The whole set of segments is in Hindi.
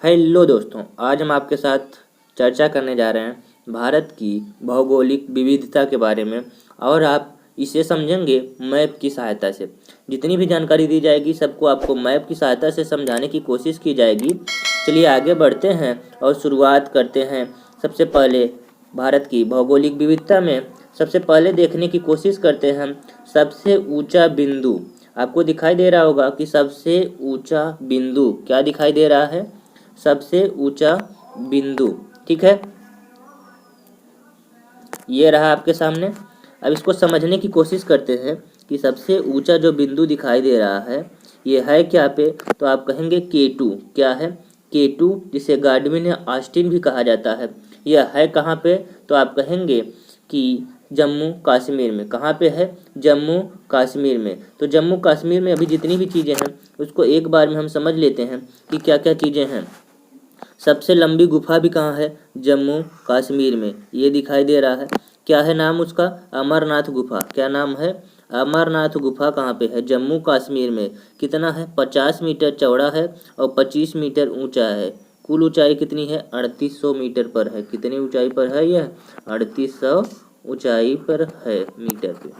हेलो दोस्तों, आज हम आपके साथ चर्चा करने जा रहे हैं भारत की भौगोलिक विविधता के बारे में। और आप इसे समझेंगे मैप की सहायता से। जितनी भी जानकारी दी जाएगी सबको आपको मैप की सहायता से समझाने की कोशिश की जाएगी। चलिए आगे बढ़ते हैं और शुरुआत करते हैं। सबसे पहले भारत की भौगोलिक विविधता में सबसे पहले देखने की कोशिश करते हैं सबसे ऊंचा बिंदु। आपको दिखाई दे रहा होगा कि सबसे ऊंचा बिंदु क्या दिखाई दे रहा है, सबसे ऊंचा बिंदु। ठीक है, ये रहा आपके सामने। अब इसको समझने की कोशिश करते हैं कि सबसे ऊंचा जो बिंदु दिखाई दे रहा है ये है क्या पे। तो आप कहेंगे K2। क्या है K2, जिसे गाडविन या ऑस्टिन भी कहा जाता है। यह है कहाँ पे, तो आप कहेंगे कि जम्मू कश्मीर में। कहाँ पे है, जम्मू कश्मीर में। तो जम्मू कश्मीर में अभी जितनी भी चीज़ें हैं उसको एक बार में हम समझ लेते हैं कि क्या क्या चीज़ें हैं। सबसे लंबी गुफा भी कहाँ है, जम्मू कश्मीर में। ये दिखाई दे रहा है, क्या है नाम उसका, अमरनाथ गुफा। क्या नाम है, अमरनाथ गुफा। कहाँ पे है, जम्मू कश्मीर में। कितना है, 50 मीटर चौड़ा है और 25 मीटर ऊंचा है। कुल ऊंचाई कितनी है, 3800 मीटर पर है। कितनी ऊंचाई पर है यह, 3800 ऊंचाई पर है मीटर पे।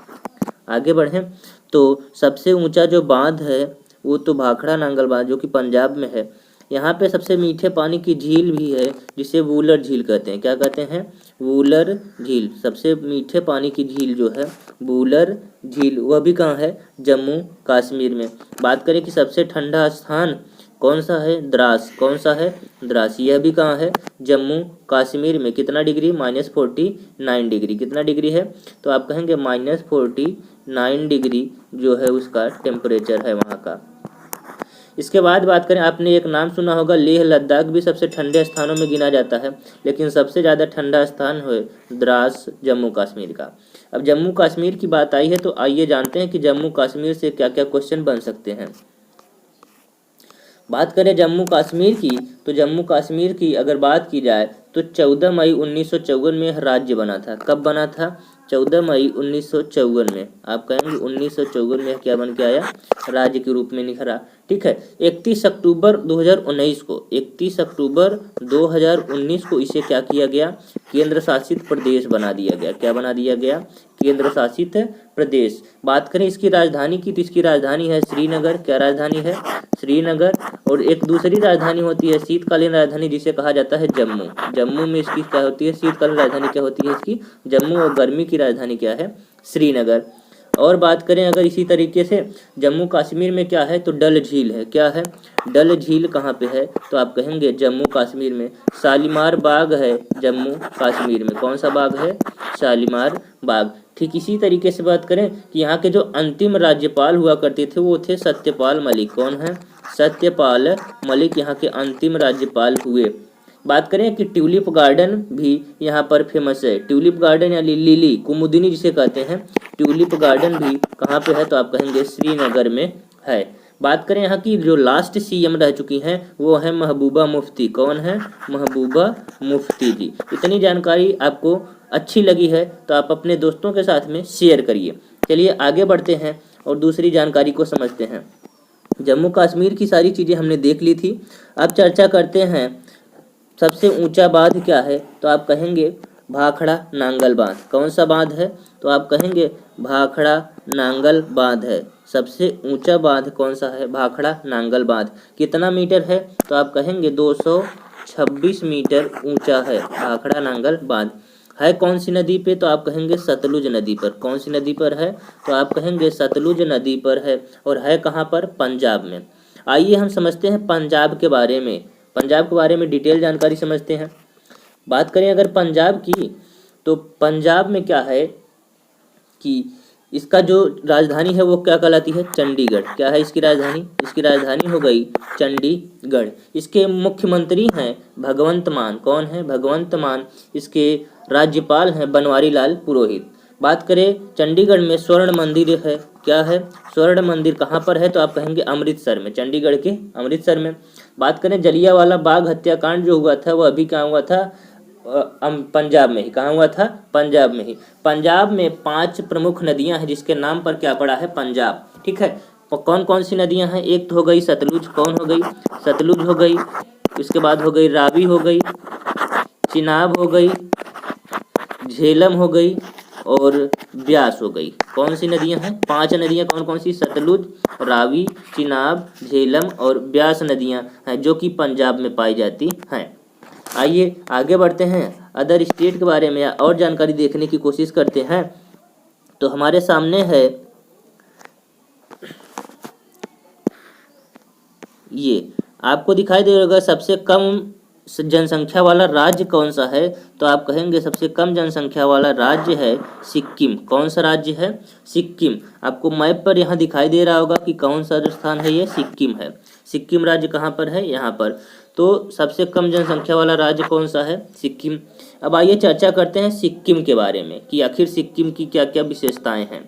आगे बढ़ें तो सबसे ऊंचा जो बांध है वो तो भाखड़ा नांगल बांध, जो कि पंजाब में है। यहाँ पे सबसे मीठे पानी की झील भी है जिसे वूलर झील कहते हैं। क्या कहते हैं, वूलर झील। सबसे मीठे पानी की झील जो है वूलर झील, वह भी कहाँ है, जम्मू कश्मीर में। बात करें कि सबसे ठंडा स्थान कौन सा है, द्रास। कौन सा है, द्रास। यह भी कहाँ है, जम्मू कश्मीर में। कितना डिग्री, -49 डिग्री। कितना डिग्री है, तो आप कहेंगे -49 डिग्री जो है उसका टेम्परेचर है वहाँ का। इसके बाद बात करें, आपने एक नाम सुना होगा लेह लद्दाख भी सबसे ठंडे स्थानों में गिना जाता है, लेकिन सबसे ज़्यादा ठंडा स्थान है द्रास, जम्मू कश्मीर का। अब जम्मू कश्मीर की बात आई है तो आइए जानते हैं कि जम्मू कश्मीर से क्या क्या क्वेश्चन बन सकते हैं। बात करें जम्मू कश्मीर की, तो जम्मू कश्मीर की अगर बात की जाए तो 14 मई 1954 में यह राज्य बना था। कब बना था, 14 मई 1954 में। आप कहेंगे 1954 में क्या बन के आया, राज्य के रूप में निखरा। ठीक है, 31 अक्टूबर 2019 को, 31 अक्टूबर 2019 को इसे क्या किया गया, केंद्र शासित प्रदेश बना दिया गया। क्या बना दिया गया, केंद्र शासित प्रदेश। बात करें इसकी राजधानी की, तो इसकी राजधानी है श्रीनगर। क्या राजधानी है, श्रीनगर। और एक दूसरी राजधानी होती है शीतकालीन राजधानी जिसे कहा जाता है जम्मू। जम्मू में इसकी क्या होती है, शीतकालीन राजधानी क्या होती है इसकी, जम्मू। और गर्मी की राजधानी क्या है, श्रीनगर। और बात करें अगर इसी तरीके से जम्मू कश्मीर में क्या है, तो डल झील है। क्या है, डल झील कहाँ पे है, तो आप कहेंगे जम्मू कश्मीर में। शालीमार बाग है जम्मू कश्मीर में। कौन सा बाग है, शालीमार बाग। ठीक इसी तरीके से बात करें कि यहाँ के जो अंतिम राज्यपाल हुआ करते थे वो थे सत्यपाल मलिक। कौन है, सत्यपाल मलिक यहाँ के अंतिम राज्यपाल हुए। बात करें कि ट्यूलिप गार्डन भी यहाँ पर फेमस है। ट्यूलिप गार्डन या लिली कुमुदिनी जिसे कहते हैं, ट्यूलिप गार्डन भी कहाँ पे है, तो आप कहेंगे श्रीनगर में है। बात करें यहाँ की जो लास्ट सीएम रह चुकी हैं वो है महबूबा मुफ्ती। कौन है, महबूबा मुफ्ती जी। इतनी जानकारी आपको अच्छी लगी है तो आप अपने दोस्तों के साथ में शेयर करिए। चलिए आगे बढ़ते हैं और दूसरी जानकारी को समझते हैं। जम्मू कश्मीर की सारी चीज़ें हमने देख ली थी। अब चर्चा करते हैं सबसे ऊंचा बांध क्या है, तो आप कहेंगे भाखड़ा नांगल बांध। कौन सा बांध है, तो आप कहेंगे भाखड़ा नांगल बांध है। सबसे ऊंचा बांध कौन सा है, भाखड़ा नांगल बांध। कितना मीटर है, तो आप कहेंगे 226 मीटर ऊंचा है भाखड़ा नांगल बांध। है कौन सी नदी पे, तो आप कहेंगे सतलुज नदी पर। कौन सी नदी पर है, तो आप कहेंगे सतलुज नदी पर है। और है कहाँ पर, पंजाब में। आइए हम समझते हैं पंजाब के बारे में। पंजाब के बारे में डिटेल जानकारी समझते हैं। बात करें अगर पंजाब की, तो पंजाब में क्या है कि इसका जो राजधानी है वो क्या कहलाती है, चंडीगढ़। क्या है इसकी राजधानी, इसकी राजधानी हो गई चंडीगढ़। इसके मुख्यमंत्री हैं भगवंत मान। कौन है, भगवंत मान। इसके राज्यपाल हैं बनवारी लाल पुरोहित। बात करें चंडीगढ़ में स्वर्ण मंदिर है। क्या है, स्वर्ण मंदिर कहाँ पर है, तो आप कहेंगे अमृतसर में, चंडीगढ़ के अमृतसर में। बात करें जलियांवाला बाग हत्याकांड जो हुआ था वो अभी कहाँ हुआ था, पंजाब में ही। कहाँ हुआ था, पंजाब में ही। पंजाब में 5 प्रमुख नदियां हैं जिसके नाम पर क्या पड़ा है, पंजाब। ठीक है, कौन कौन सी नदियां हैं, एक तो हो गई सतलुज। कौन हो गई, सतलुज हो गई। उसके बाद हो गई रावी हो गई, चिनाब हो गई, झेलम हो गई और ब्यास हो गई। कौन सी नदियां हैं? 5 नदियां कौन कौन सी? सतलुज, रावी, चिनाब, झेलम और ब्यास नदियां हैं जो कि पंजाब में पाई जाती हैं। आइए आगे बढ़ते हैं, अदर स्टेट के बारे में और जानकारी देखने की कोशिश करते हैं। तो हमारे सामने है ये, आपको दिखाई दे होगा सबसे कम जनसंख्या वाला राज्य कौन सा है? तो आप कहेंगे सबसे कम जनसंख्या वाला राज्य है सिक्किम। कौन सा राज्य है? सिक्किम। आपको मैप पर यहाँ दिखाई दे रहा होगा कि कौन सा स्थान है, ये सिक्किम है। सिक्किम राज्य कहाँ पर है? यहाँ पर। तो सबसे कम जनसंख्या वाला राज्य कौन सा है? सिक्किम। अब आइए चर्चा करते हैं सिक्किम के बारे में कि आखिर सिक्किम की क्या क्या विशेषताएं हैं।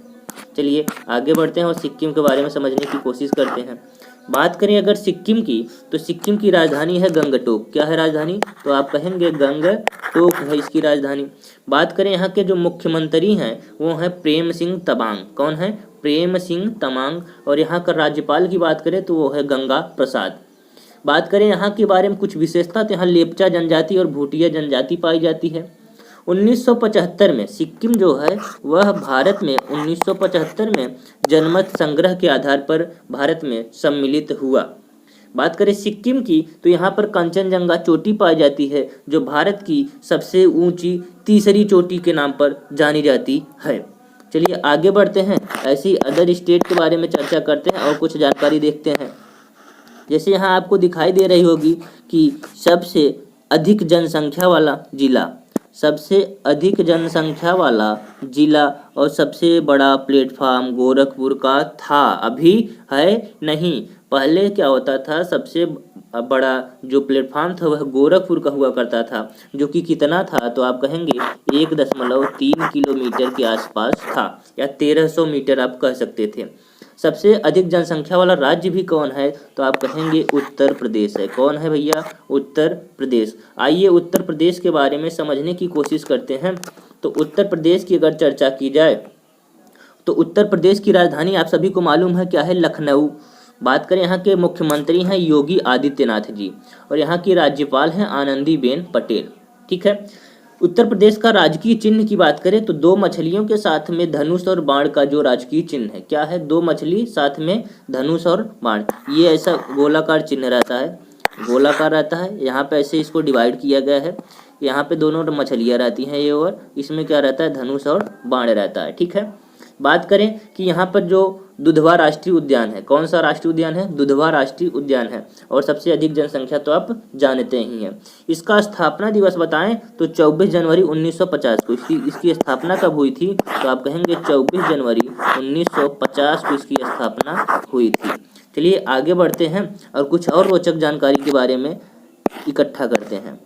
चलिए आगे बढ़ते हैं और सिक्किम के बारे में समझने की कोशिश करते हैं। बात करें अगर सिक्किम की, तो सिक्किम की राजधानी है गंगटोक। क्या है राजधानी? तो आप कहेंगे गंगटोक है इसकी राजधानी। बात करें यहाँ के जो मुख्यमंत्री हैं वो हैं प्रेम सिंह तमांग। कौन है? प्रेम सिंह तमांग। और यहाँ का राज्यपाल की बात करें तो वो है गंगा प्रसाद। बात करें यहाँ के बारे में कुछ विशेषता, तो यहाँ लेप्चा जनजाति और भूटिया जनजाति पाई जाती है। 1975 में सिक्किम जो है वह भारत में 1975 में जनमत संग्रह के आधार पर भारत में सम्मिलित हुआ। बात करें सिक्किम की, तो यहाँ पर कंचनजंगा चोटी पाई जाती है जो भारत की सबसे ऊंची तीसरी चोटी के नाम पर जानी जाती है। चलिए आगे बढ़ते हैं, ऐसी अदर स्टेट के बारे में चर्चा करते हैं और कुछ जानकारी देखते हैं। जैसे यहाँ आपको दिखाई दे रही होगी कि सबसे अधिक जनसंख्या वाला जिला, सबसे अधिक जनसंख्या वाला जिला और सबसे बड़ा प्लेटफार्म गोरखपुर का था। अभी है नहीं, पहले क्या होता था, सबसे बड़ा जो प्लेटफार्म था वह गोरखपुर का हुआ करता था, जो कि कितना था? तो आप कहेंगे 1.3 किलोमीटर के आसपास था, या 1300 मीटर आप कह सकते थे। सबसे अधिक जनसंख्या वाला राज्य भी कौन है? तो आप कहेंगे उत्तर प्रदेश है। कौन है भैया? उत्तर प्रदेश। आइए उत्तर प्रदेश के बारे में समझने की कोशिश करते हैं। तो उत्तर प्रदेश की अगर चर्चा की जाए तो उत्तर प्रदेश की राजधानी आप सभी को मालूम है क्या है? लखनऊ। बात करें यहाँ के मुख्यमंत्री हैं योगी आदित्यनाथ जी और यहाँ की राज्यपाल हैं आनंदीबेन पटेल। ठीक है। उत्तर प्रदेश का राजकीय चिन्ह की बात करें तो 2 मछलियों के साथ में धनुष और बाण का जो राजकीय चिन्ह है, क्या है? 2 मछली साथ में धनुष और बाण, ये ऐसा गोलाकार चिन्ह रहता है, गोलाकार रहता है। यहाँ पे ऐसे इसको डिवाइड किया गया है, यहाँ पे दोनों मछलियाँ रहती हैं ये, और इसमें क्या रहता है? धनुष और बाण रहता है। ठीक है। बात करें कि यहाँ पर जो दुधवा राष्ट्रीय उद्यान है, कौन सा राष्ट्रीय उद्यान है? दुधवा राष्ट्रीय उद्यान है और सबसे अधिक जनसंख्या तो आप जानते ही हैं। इसका स्थापना दिवस बताएं तो 24 जनवरी 1950 को। इसकी स्थापना कब हुई थी? तो आप कहेंगे 24 जनवरी 1950 को इसकी स्थापना हुई थी। चलिए आगे बढ़ते हैं और कुछ और रोचक जानकारी के बारे में इकट्ठा करते हैं।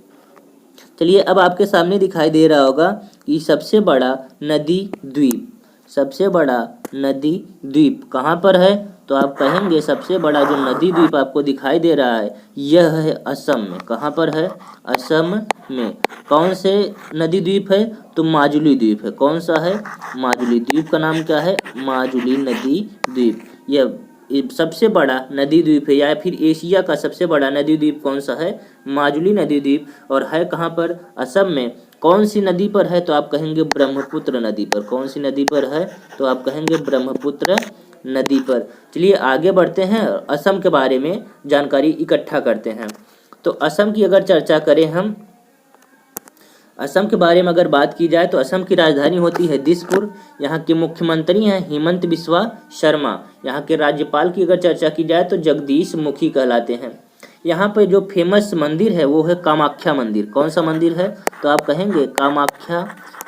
चलिए अब आपके सामने दिखाई दे रहा होगा कि सबसे बड़ा नदी द्वीप, सबसे बड़ा नदी द्वीप कहाँ पर है? तो आप कहेंगे सबसे बड़ा जो नदी द्वीप आपको दिखाई दे रहा है यह है असम में। कहाँ पर है? असम में। कौन से नदी द्वीप है? तो माजुली द्वीप है। कौन सा है? माजुली द्वीप का नाम क्या है? माजुली नदी द्वीप। यह सबसे बड़ा नदी द्वीप है, या फिर एशिया का सबसे बड़ा नदी द्वीप कौन सा है? माजुली नदी द्वीप। और है कहाँ पर? असम में। कौन सी नदी पर है? तो आप कहेंगे ब्रह्मपुत्र नदी पर। कौन सी नदी पर है? तो आप कहेंगे ब्रह्मपुत्र नदी पर। चलिए आगे बढ़ते हैं, असम के बारे में जानकारी इकट्ठा करते हैं। तो असम की अगर चर्चा करें हम, असम के बारे में अगर बात की जाए तो असम की राजधानी होती है दिसपुर। यहाँ के मुख्यमंत्री हैं हिमंत बिस्वा शर्मा। यहाँ के राज्यपाल की अगर चर्चा की जाए तो जगदीश मुखी कहलाते हैं। यहाँ पर जो फेमस मंदिर है वो है कामाख्या मंदिर। कौन सा मंदिर है? तो आप कहेंगे कामाख्या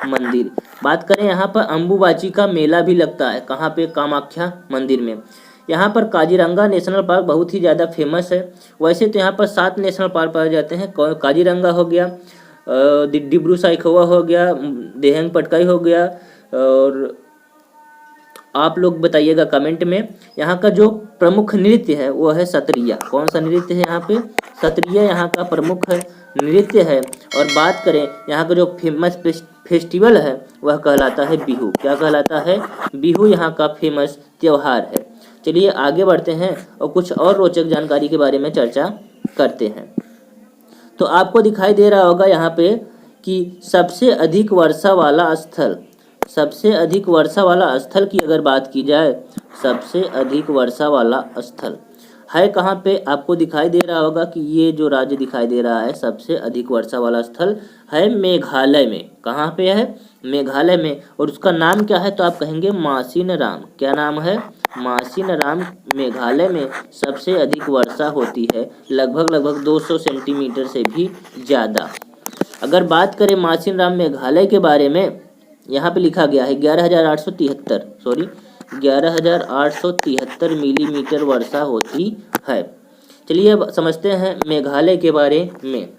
मंदिर। बात करें यहाँ पर अम्बुबाची का मेला भी लगता है। कहाँ पे? कामाख्या मंदिर में। यहाँ पर काजीरंगा नेशनल पार्क बहुत ही ज़्यादा फेमस है। वैसे तो यहाँ पर 7 नेशनल पार्क पाए जाते हैं। काजीरंगा हो गया, डिब्रू साइखोवा हो गया, देहंग पटकाई हो गया, और आप लोग बताइएगा कमेंट में। यहाँ का जो प्रमुख नृत्य है वो है सत्रिया। कौन सा नृत्य है यहाँ पे? सत्रिया यहाँ का प्रमुख है नृत्य है। और बात करें यहाँ का जो फेमस फेस्टिवल है वह कहलाता है बिहू। क्या कहलाता है? बिहू यहाँ का फेमस त्यौहार है। चलिए आगे बढ़ते हैं और कुछ और रोचक जानकारी के बारे में चर्चा करते हैं। तो आपको दिखाई दे रहा होगा यहाँ पे कि सबसे अधिक वर्षा वाला स्थल, सबसे अधिक वर्षा वाला स्थल की अगर बात की जाए, सबसे अधिक वर्षा वाला स्थल है कहाँ पे, आपको दिखाई दे रहा होगा कि ये जो राज्य दिखाई दे रहा है सबसे अधिक वर्षा वाला स्थल है मेघालय में। कहाँ पे है? मेघालय में। और उसका नाम क्या है? तो आप कहेंगे मासिनराम। क्या नाम है? मासिनराम। मेघालय में सबसे अधिक वर्षा होती है, लगभग 200 सेंटीमीटर से भी ज़्यादा। अगर बात करें मासिनराम मेघालय के बारे में, यहाँ पे लिखा गया है 11,873 मिलीमीटर वर्षा होती है। चलिए अब समझते हैं मेघालय के बारे में।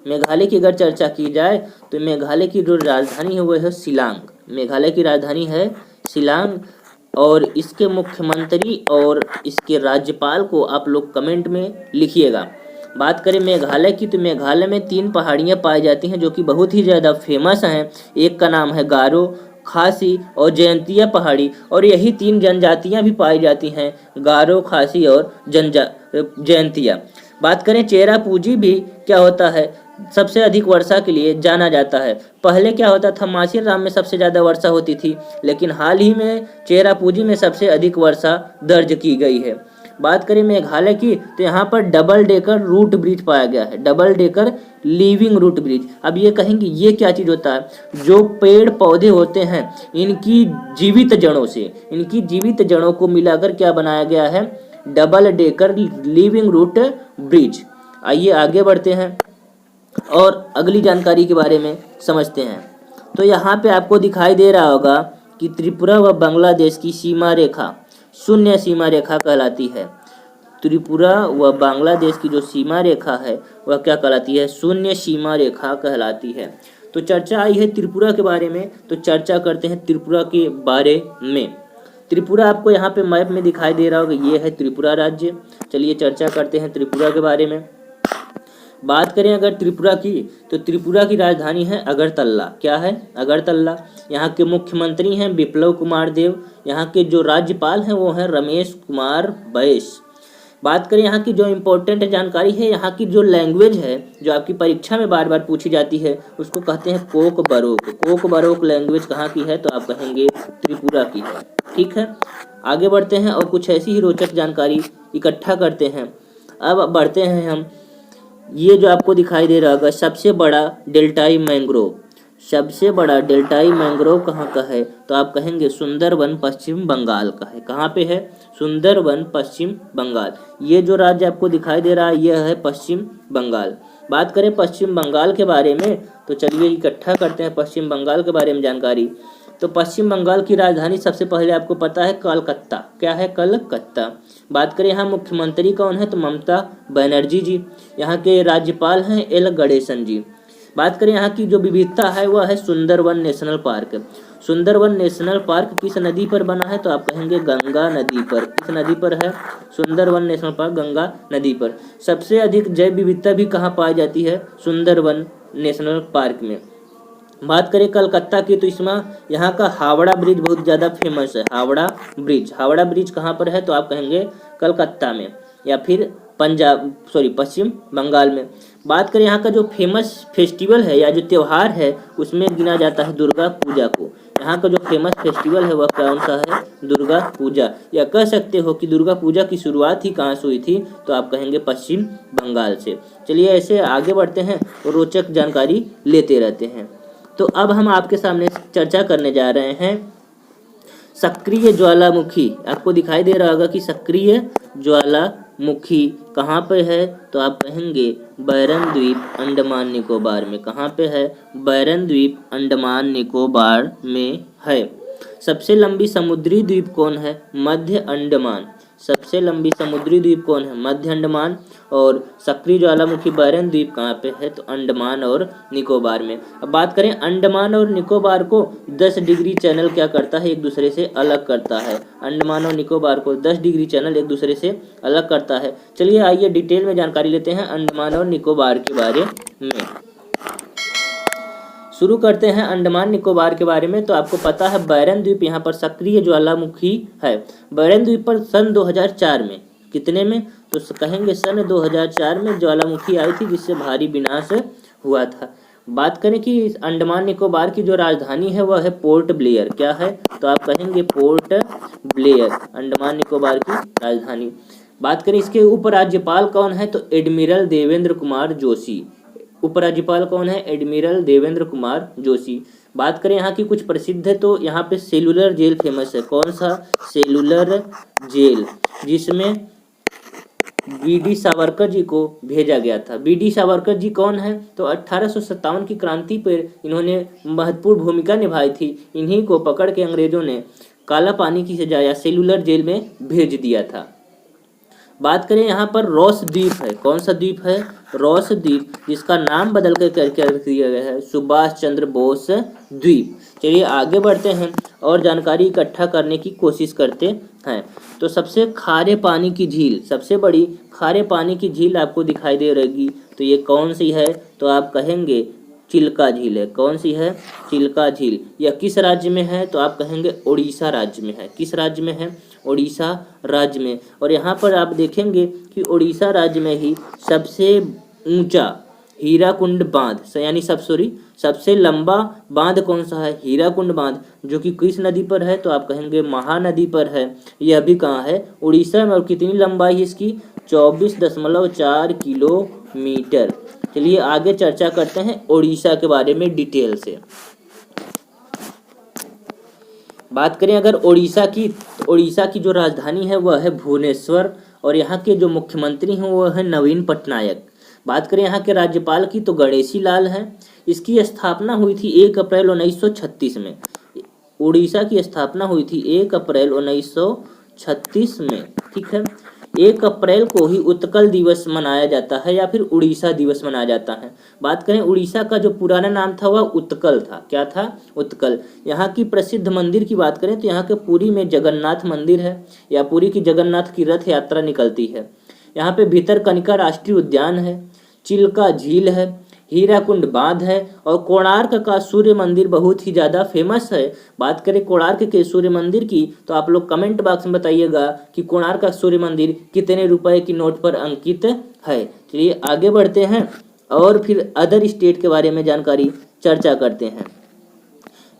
मेघालय की अगर चर्चा की जाए तो मेघालय की जो राजधानी है वो है शिलांग। मेघालय की राजधानी है शिलांग और इसके मुख्यमंत्री और इसके राज्यपाल को आप लोग कमेंट में लिखिएगा। बात करें मेघालय की तो मेघालय में 3 पहाड़ियाँ पाई जाती हैं जो कि बहुत ही ज़्यादा फेमस हैं। एक का नाम है गारो, खासी और जयंतिया पहाड़ी, और यही 3 जनजातियाँ भी पाई जाती हैं, गारो, खासी और जयंतिया। बात करें चेरापूंजी भी क्या होता है, सबसे अधिक वर्षा के लिए जाना जाता है। पहले क्या होता था, मासिनराम में सबसे ज़्यादा वर्षा होती थी, लेकिन हाल ही में चेरापूंजी में सबसे अधिक वर्षा दर्ज की गई है। बात करें मेघालय की तो यहाँ पर डबल डेकर रूट ब्रिज पाया गया है, double decker living root bridge. अब ये कहेंगे ये क्या चीज़ होता है? जो पेड़ पौधे होते हैं इनकी जीवित जड़ों से, इनकी जीवित जड़ों को मिलाकर क्या बनाया गया है? Double decker living root bridge. आइए आगे बढ़ते हैं और अगली जानकारी के बारे में समझते हैं। तो यहाँ पे आपको दिखाई दे रहा होगा कि त्रिपुरा व बांग्लादेश की सीमा रेखा शून्य सीमा रेखा कहलाती है। त्रिपुरा व बांग्लादेश की जो सीमा रेखा है वह क्या कहलाती है? शून्य सीमा रेखा कहलाती है। तो चर्चा आई है त्रिपुरा के बारे में, तो चर्चा करते हैं त्रिपुरा के बारे में। त्रिपुरा आपको यहाँ पे मैप में दिखाई दे रहा होगा, ये है त्रिपुरा राज्य। चलिए चर्चा करते हैं त्रिपुरा के बारे में। बात करें अगर त्रिपुरा की तो त्रिपुरा की राजधानी है अगरतला। क्या है? अगरतला। यहाँ के मुख्यमंत्री हैं बिप्लब कुमार देव। यहाँ के जो राज्यपाल हैं वो हैं रमेश कुमार बैस। बात करें यहाँ की जो इम्पोर्टेंट जानकारी है, यहाँ की जो लैंग्वेज है जो आपकी परीक्षा में बार बार पूछी जाती है उसको कहते हैं Coke baroque. Coke baroque language कहाँ की है? तो आप कहेंगे त्रिपुरा की है। ठीक है, आगे बढ़ते हैं और कुछ ऐसी ही रोचक जानकारी इकट्ठा करते हैं। अब बढ़ते हैं हम, ये जो आपको दिखाई दे रहा होगा सबसे बड़ा डेल्टाई मैंग्रोव, सबसे बड़ा डेल्टाई मैंग्रोव कहाँ का है? तो आप कहेंगे सुंदरवन पश्चिम बंगाल का है। कहाँ पे है? सुंदरवन पश्चिम बंगाल। ये जो राज्य आपको दिखाई दे रहा है यह है पश्चिम बंगाल। बात करें पश्चिम बंगाल के बारे में तो चलिए इकट्ठा करते हैं पश्चिम बंगाल के बारे में जानकारी। तो पश्चिम बंगाल की राजधानी सबसे पहले आपको पता है कलकत्ता। क्या है? कलकत्ता। बात करें यहाँ मुख्यमंत्री कौन है? तो ममता बनर्जी जी। यहाँ के राज्यपाल हैं एल गणेशन जी। बात करें यहाँ की जो विविधता है वह है Sundarban national park. Sundarban national park किस नदी पर बना है? तो आप कहेंगे गंगा नदी पर। किस नदी पर है? सुंदरवन नेशनल पार्क गंगा नदी पर। सबसे अधिक जैव विविधता भी कहाँ पाई जाती है? सुंदरवन नेशनल पार्क में। बात करें कलकत्ता की तो इसमें यहाँ का हावड़ा ब्रिज बहुत ज़्यादा फेमस है। हावड़ा ब्रिज। हावड़ा ब्रिज कहाँ पर है? तो आप कहेंगे कलकत्ता में या फिर पश्चिम बंगाल में। बात करें यहाँ का जो फेमस फेस्टिवल है या जो त्यौहार है उसमें गिना जाता है दुर्गा पूजा को। यहाँ का जो फेमस फेस्टिवल है वह कौन सा है? दुर्गा पूजा। या कह सकते हो कि दुर्गा पूजा की शुरुआत ही कहाँ से हुई थी? तो आप कहेंगे पश्चिम बंगाल से। चलिए ऐसे आगे बढ़ते हैं और रोचक जानकारी लेते रहते हैं। तो अब हम आपके सामने चर्चा करने जा रहे हैं सक्रिय ज्वालामुखी। आपको दिखाई दे रहा होगा कि सक्रिय ज्वालामुखी कहाँ पे है? तो आप कहेंगे बैरन द्वीप अंडमान निकोबार में। कहाँ पे है? बैरन द्वीप अंडमान निकोबार में है। सबसे लंबी समुद्री द्वीप कौन है? मध्य अंडमान। सबसे लंबी समुद्री द्वीप कौन है? मध्य अंडमान। और सक्रिय ज्वालामुखी बैरन द्वीप कहाँ पे है? तो अंडमान और निकोबार में। अब बात करें अंडमान और निकोबार को 10 डिग्री चैनल क्या करता है? एक दूसरे से अलग करता है। अंडमान और निकोबार को 10 डिग्री चैनल एक दूसरे से अलग करता है। चलिए आइए डिटेल में जानकारी लेते हैं अंडमान और निकोबार के बारे में। शुरू करते हैं अंडमान निकोबार के बारे में। तो आपको पता है बैरन द्वीप यहाँ पर सक्रिय ज्वालामुखी है। बैरन द्वीप पर सन 2004 में कितने में? तो कहेंगे सन 2004 में ज्वालामुखी आई थी जिससे भारी विनाश हुआ था। बात करें कि अंडमान निकोबार की जो राजधानी है वह है पोर्ट ब्लेयर। क्या है? तो आप कहेंगे पोर्ट ब्लेयर, अंडमान निकोबार की राजधानी। बात करें इसके उपराज्यपाल कौन है? तो एडमिरल देवेंद्र कुमार जोशी। उपराज्यपाल कौन है? एडमिरल देवेंद्र कुमार जोशी। बात करें यहाँ की कुछ प्रसिद्ध है तो यहाँ पे सेलुलर जेल फेमस है। कौन सा? सेलुलर जेल, जिसमें वीडी सावरकर जी को भेजा गया था। वीडी सावरकर जी कौन है? तो 1857 की क्रांति पर इन्होंने महत्वपूर्ण भूमिका निभाई थी। इन्हीं को पकड़ के अंग्रेजों ने काला पानी की सजा या सेलुलर जेल में भेज दिया था। बात करें यहाँ पर रॉस द्वीप है। कौन सा द्वीप है? रॉस द्वीप, जिसका नाम बदल कर क्या दिया गया है? सुभाष चंद्र बोस द्वीप। चलिए आगे बढ़ते हैं और जानकारी इकट्ठा करने की कोशिश करते हैं। तो सबसे खारे पानी की झील, सबसे बड़ी खारे पानी की झील आपको दिखाई दे रहेगी, तो ये कौन सी है? तो आप कहेंगे चिल्का झील है। कौन सी है? चिल्का झील। यह किस राज्य में है? तो आप कहेंगे उड़ीसा राज्य में है। किस राज्य में है? उड़ीसा राज्य में। और यहाँ पर आप देखेंगे कि उड़ीसा राज्य में ही सबसे ऊंचा हीराकुंड बांध, यानी सबसे लंबा बांध कौन सा है? हीराकुंड बांध, जो कि किस नदी पर है? तो आप कहेंगे महानदी पर है। यह भी कहाँ है? उड़ीसा में। और कितनी लंबाई है इसकी? 24.4 किलोमीटर। चलिए आगे चर्चा करते हैं उड़ीसा के बारे में डिटेल से। बात करें अगर उड़ीसा की, तो उड़ीसा की जो राजधानी है वह है भुवनेश्वर और यहाँ के जो मुख्यमंत्री हैं वह है नवीन पटनायक। बात करें यहाँ के राज्यपाल की तो गणेशी लाल हैं। इसकी स्थापना हुई थी 1 अप्रैल 1936 में। उड़ीसा की स्थापना हुई थी 1 अप्रैल 1936 में। ठीक है, 1 अप्रैल को ही उत्कल दिवस मनाया जाता है या फिर उड़ीसा दिवस मनाया जाता है। बात करें उड़ीसा का जो पुराना नाम था वह उत्कल था। क्या था? उत्कल। यहाँ की प्रसिद्ध मंदिर की बात करें तो यहाँ के पुरी में जगन्नाथ मंदिर है, या पुरी की जगन्नाथ की रथ यात्रा निकलती है। यहाँ पे भितरकनिका राष्ट्रीय उद्यान है, चिल्का झील है, हीराकुंड बांध है और कोणार्क का सूर्य मंदिर बहुत ही ज़्यादा फेमस है। बात करें कोणार्क के सूर्य मंदिर की तो आप लोग कमेंट बॉक्स में बताइएगा कि कोणार्क का सूर्य मंदिर कितने रुपए की नोट पर अंकित है। चलिए आगे बढ़ते हैं और फिर अदर स्टेट के बारे में जानकारी चर्चा करते हैं।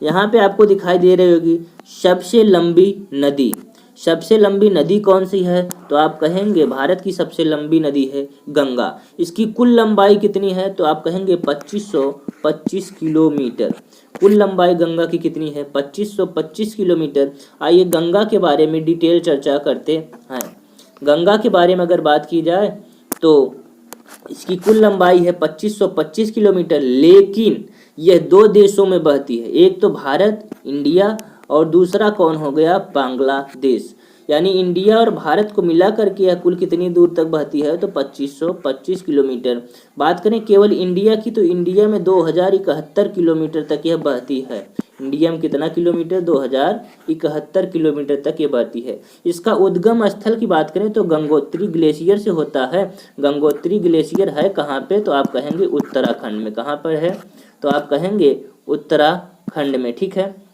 यहाँ पे आपको दिखाई दे रही होगी सबसे लंबी नदी। सबसे लंबी नदी कौन सी है? तो आप कहेंगे भारत की सबसे लंबी नदी है गंगा। इसकी कुल लंबाई कितनी है? तो आप कहेंगे 2525 किलोमीटर। कुल लंबाई गंगा की कितनी है? 2525 किलोमीटर। आइए गंगा के बारे में डिटेल चर्चा करते हैं। गंगा के बारे में अगर बात की जाए तो इसकी कुल लंबाई है 2525 किलोमीटर, लेकिन यह 2 देशों में बहती है। एक तो भारत इंडिया और दूसरा कौन हो गया? बांग्लादेश। यानी इंडिया और भारत को मिला करके यह कुल कितनी दूर तक बहती है? तो 2525 किलोमीटर। बात करें केवल इंडिया की तो इंडिया में 2071 किलोमीटर तक यह बहती है। इंडिया में कितना किलोमीटर? 2071 किलोमीटर तक ये बहती है। इसका उद्गम स्थल की बात करें तो गंगोत्री ग्लेशियर से होता है। गंगोत्री ग्लेशियर है कहाँ पे? तो आप कहेंगे उत्तराखंड में। कहाँ पर है? तो आप कहेंगे उत्तराखंड में। ठीक है,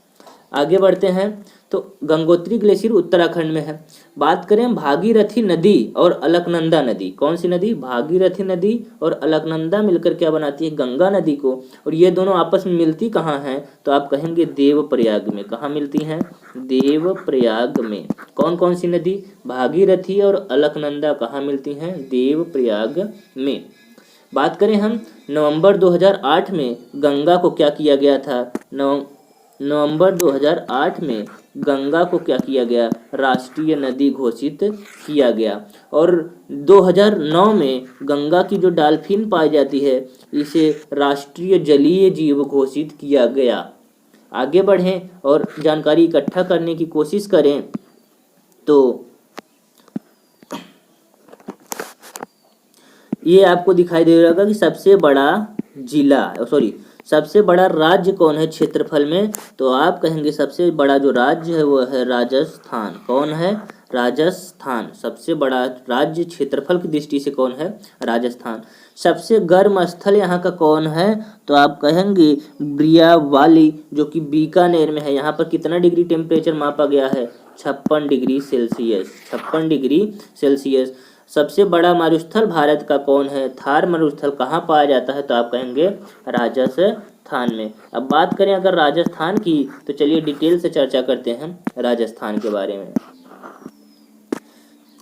आगे बढ़ते हैं। तो गंगोत्री ग्लेशियर उत्तराखंड में है। बात करें भागीरथी नदी और अलकनंदा नदी। कौन सी नदी? भागीरथी नदी और अलकनंदा मिलकर क्या बनाती है? गंगा नदी को। और ये दोनों आपस में मिलती कहाँ हैं? तो आप कहेंगे देवप्रयाग में। कहाँ मिलती हैं? देवप्रयाग में। कौन कौन सी नदी? भागीरथी और अलकनंदा कहाँ मिलती हैं? देवप्रयाग में। बात करें हम नवंबर 2008 में गंगा को क्या किया गया था? नवंबर 2008 में गंगा को क्या किया गया? राष्ट्रीय नदी घोषित किया गया। और 2009 में गंगा की जो डॉल्फिन पाई जाती है इसे राष्ट्रीय जलीय जीव घोषित किया गया। आगे बढ़ें और जानकारी इकट्ठा करने की कोशिश करें तो ये आपको दिखाई दे रहा होगा कि सबसे बड़ा राज्य कौन है क्षेत्रफल में? तो आप कहेंगे सबसे बड़ा जो राज्य है वो है राजस्थान। कौन है? राजस्थान। सबसे बड़ा राज्य क्षेत्रफल की दृष्टि से कौन है? राजस्थान। सबसे गर्म स्थल यहाँ का कौन है? तो आप कहेंगे ब्रियावाली, जो कि बीकानेर में है। यहाँ पर कितना डिग्री टेम्परेचर मापा गया है? 56 डिग्री सेल्सियस, 56 डिग्री सेल्सियस। सबसे बड़ा मरुस्थल भारत का कौन है? थार मरुस्थल कहाँ पाया जाता है? तो आप कहेंगे राजस्थान में। अब बात करें अगर राजस्थान की, तो चलिए डिटेल से चर्चा करते हैं राजस्थान के बारे में।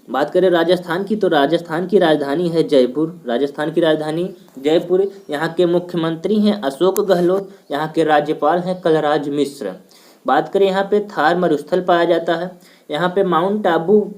बात करें राजस्थान की, तो राजस्थान की राजधानी है जयपुर। राजस्थान की राजधानी जयपुर। यहाँ के मुख्यमंत्री हैं अशोक गहलोत। यहाँ के राज्यपाल हैं कलराज मिश्र। बात करें यहाँ पे थार मरुस्थल पाया जाता है। यहाँ पे माउंट आबू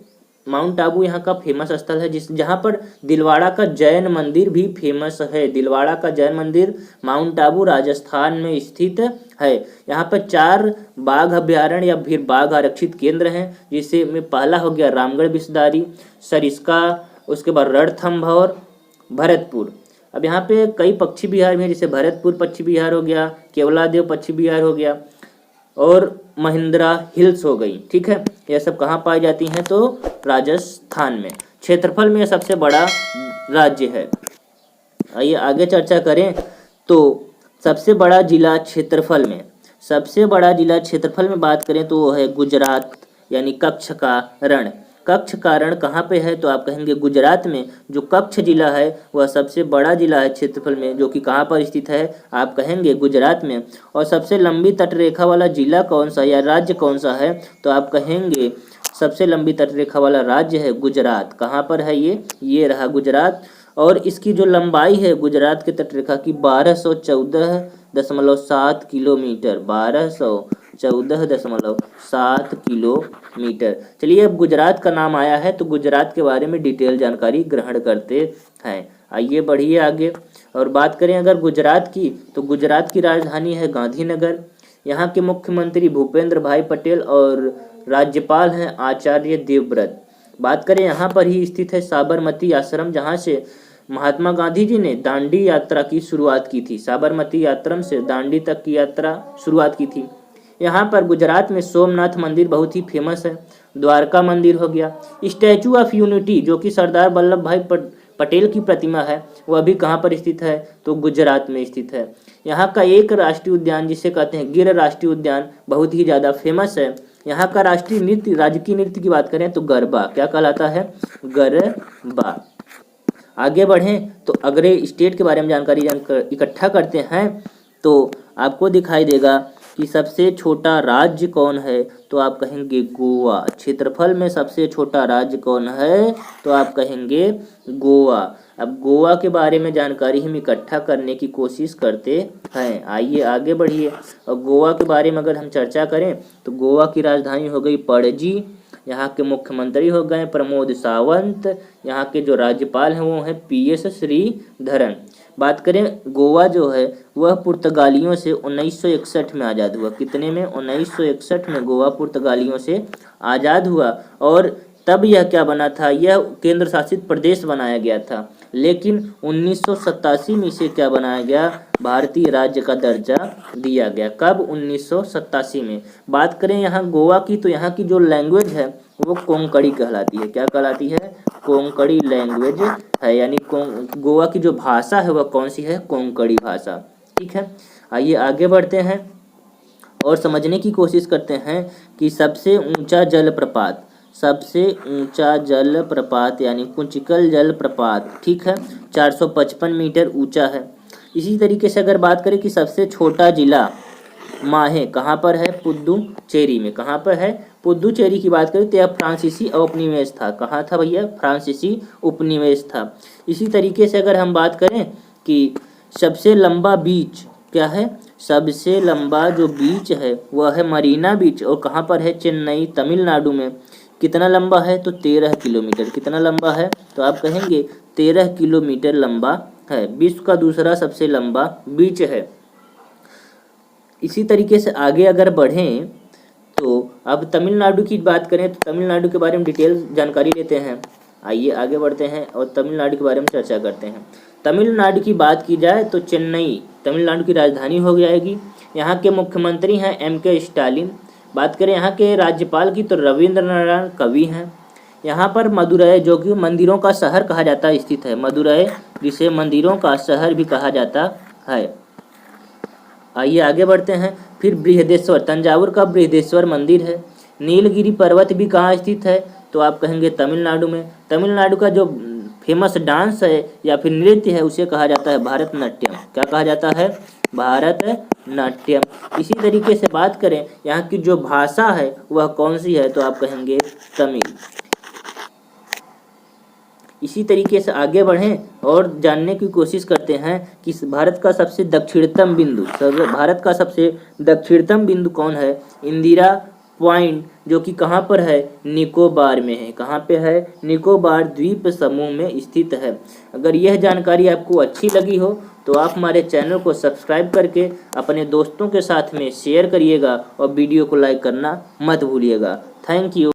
यहाँ का फेमस स्थल है, जहाँ पर दिलवाड़ा का जैन मंदिर भी फेमस है। दिलवाड़ा का जैन मंदिर माउंट आबू राजस्थान में स्थित है। यहाँ पर 4 बाघ अभ्यारण्य या फिर बाघ आरक्षित केंद्र हैं, जिसे में पहला हो गया रामगढ़ बिस्दारी, सरिस्का, उसके बाद रणथंभौर, भरतपुर। अब यहाँ पे कई पक्षी विहार भी हैं, जैसे भरतपुर पक्षी विहार हो गया, केवलादेव पक्षी विहार हो गया और महिंद्रा हिल्स हो गई। ठीक है, यह सब कहाँ पाई जाती हैं? तो राजस्थान में। क्षेत्रफल में सबसे बड़ा राज्य है। आइए आगे चर्चा करें। तो सबसे बड़ा जिला क्षेत्रफल में, सबसे बड़ा जिला क्षेत्रफल में बात करें तो वो है गुजरात, यानी कच्छ का रण। कच्छ का रण कहाँ पे है? तो आप कहेंगे गुजरात में। जो कच्छ जिला है वह सबसे बड़ा जिला है क्षेत्रफल में, जो कि कहाँ पर स्थित है? आप कहेंगे गुजरात में। और सबसे लंबी तटरेखा वाला जिला कौन सा या राज्य कौन सा है? तो आप कहेंगे सबसे लंबी तटरेखा वाला राज्य है गुजरात। कहाँ पर है ये रहा गुजरात। और इसकी जो लंबाई है गुजरात के तटरेखा की 1214.7 किलोमीटर, 1214.7 किलोमीटर। चलिए अब गुजरात का नाम आया है तो गुजरात के बारे में डिटेल जानकारी ग्रहण करते हैं। आइए बढ़िए आगे और बात करें अगर गुजरात की, तो गुजरात की राजधानी है गांधीनगर। यहाँ के मुख्यमंत्री भूपेंद्र भाई पटेल और राज्यपाल हैं आचार्य देवव्रत। बात करें यहाँ पर ही स्थित है साबरमती आश्रम, जहाँ से महात्मा गांधी जी ने दांडी यात्रा की शुरुआत की थी। साबरमती आश्रम से दांडी तक की यात्रा शुरुआत की थी। यहाँ पर गुजरात में सोमनाथ मंदिर बहुत ही फेमस है। द्वारका मंदिर हो गया। स्टैचू ऑफ यूनिटी जो कि सरदार वल्लभ भाई पटेल की प्रतिमा है, वह भी कहाँ पर स्थित है? तो गुजरात में स्थित है। यहाँ का एक राष्ट्रीय उद्यान जिसे कहते हैं गिर राष्ट्रीय उद्यान बहुत ही ज़्यादा फेमस है। यहाँ का राष्ट्रीय नृत्य, राजकीय नृत्य की बात करें तो गरबा, क्या कहलाता है? गरबा। आगे बढ़ें तो अगले स्टेट के बारे में जानकारी इकट्ठा करते हैं तो आपको दिखाई देगा कि सबसे छोटा राज्य कौन है? तो आप कहेंगे गोवा। क्षेत्रफल में सबसे छोटा राज्य कौन है? तो आप कहेंगे गोवा। अब गोवा के बारे में जानकारी हम इकट्ठा करने की कोशिश करते हैं। आइए आगे बढ़िए। और गोवा के बारे में अगर हम चर्चा करें तो गोवा की राजधानी हो गई पणजी। यहाँ के मुख्यमंत्री हो गए प्रमोद सावंत। यहाँ के जो राज्यपाल हैं वो हैं PS श्रीधरन। बात करें गोवा जो है वह पुर्तगालियों से 1961 में आज़ाद हुआ। कितने में? 1961 में गोवा पुर्तगालियों से आज़ाद हुआ। और तब यह क्या बना था? यह केंद्र शासित प्रदेश बनाया गया था। लेकिन 1987 में इसे क्या बनाया गया? भारतीय राज्य का दर्जा दिया गया। कब? 1987 में। बात करें यहाँ गोवा की, तो यहाँ की जो लैंग्वेज है वो कोंकणी कहलाती है। क्या कहलाती है? कोंकणी लैंग्वेज है। यानी गोवा की जो भाषा है वह कौन सी है? कोंकणी भाषा। ठीक है, आइए आगे बढ़ते हैं और समझने की कोशिश करते हैं कि सबसे ऊंचा जलप्रपात, सबसे ऊंचा जलप्रपात यानी कुंचिकल जलप्रपात, ठीक है, 455 मीटर ऊंचा है। इसी तरीके से अगर बात करें कि सबसे छोटा जिला माहे कहाँ पर है? पुदुचेरी में। कहाँ पर है? पुदुचेरी की बात करें तो यह फ्रांसीसी उपनिवेश था। कहाँ था भैया? फ्रांसीसी उपनिवेश था। इसी तरीके से अगर हम बात करें कि सबसे लंबा बीच क्या है? सबसे लंबा जो बीच है वह है मरीना बीच, और कहाँ पर है? चेन्नई, तमिलनाडु में। कितना लंबा है? तो 13 किलोमीटर। कितना लंबा है? तो आप कहेंगे 13 किलोमीटर लंबा है। विश्व का दूसरा सबसे लंबा बीच है। इसी तरीके से आगे अगर बढ़ें तो अब तमिलनाडु की बात करें तो तमिलनाडु के बारे में डिटेल जानकारी लेते हैं। आइए आगे बढ़ते हैं और तमिलनाडु के बारे में चर्चा करते हैं। तमिलनाडु की बात की जाए तो चेन्नई तमिलनाडु की राजधानी हो जाएगी। यहाँ के मुख्यमंत्री हैं MK स्टालिन। बात करें यहाँ के राज्यपाल की तो रविंद्र नारायण कवि हैं। यहाँ पर मदुरै जो कि मंदिरों का शहर कहा जाता है स्थित है। मदुरै जिसे मंदिरों का शहर भी कहा जाता है। आइए आगे बढ़ते हैं। फिर बृहदेश्वर, तंजावुर का बृहदेश्वर मंदिर है। नीलगिरी पर्वत भी कहाँ स्थित है, तो आप कहेंगे तमिलनाडु में। तमिलनाडु का जो फेमस डांस है या फिर नृत्य है उसे कहा जाता है भारतनाट्यम। क्या कहा जाता है? भारतनाट्यम। इसी तरीके से बात करें यहाँ की जो भाषा है वह कौन सी है, तो आप कहेंगे तमिल। इसी तरीके से आगे बढ़ें और जानने की कोशिश करते हैं कि भारत का सबसे दक्षिणतम बिंदु कौन है। इंदिरा पॉइंट, जो कि कहाँ पर है? निकोबार में है। कहाँ पे है? निकोबार द्वीप समूह में स्थित है। अगर यह जानकारी आपको अच्छी लगी हो तो आप हमारे चैनल को सब्सक्राइब करके अपने दोस्तों के साथ में शेयर करिएगा और वीडियो को लाइक करना मत भूलिएगा। Thank you.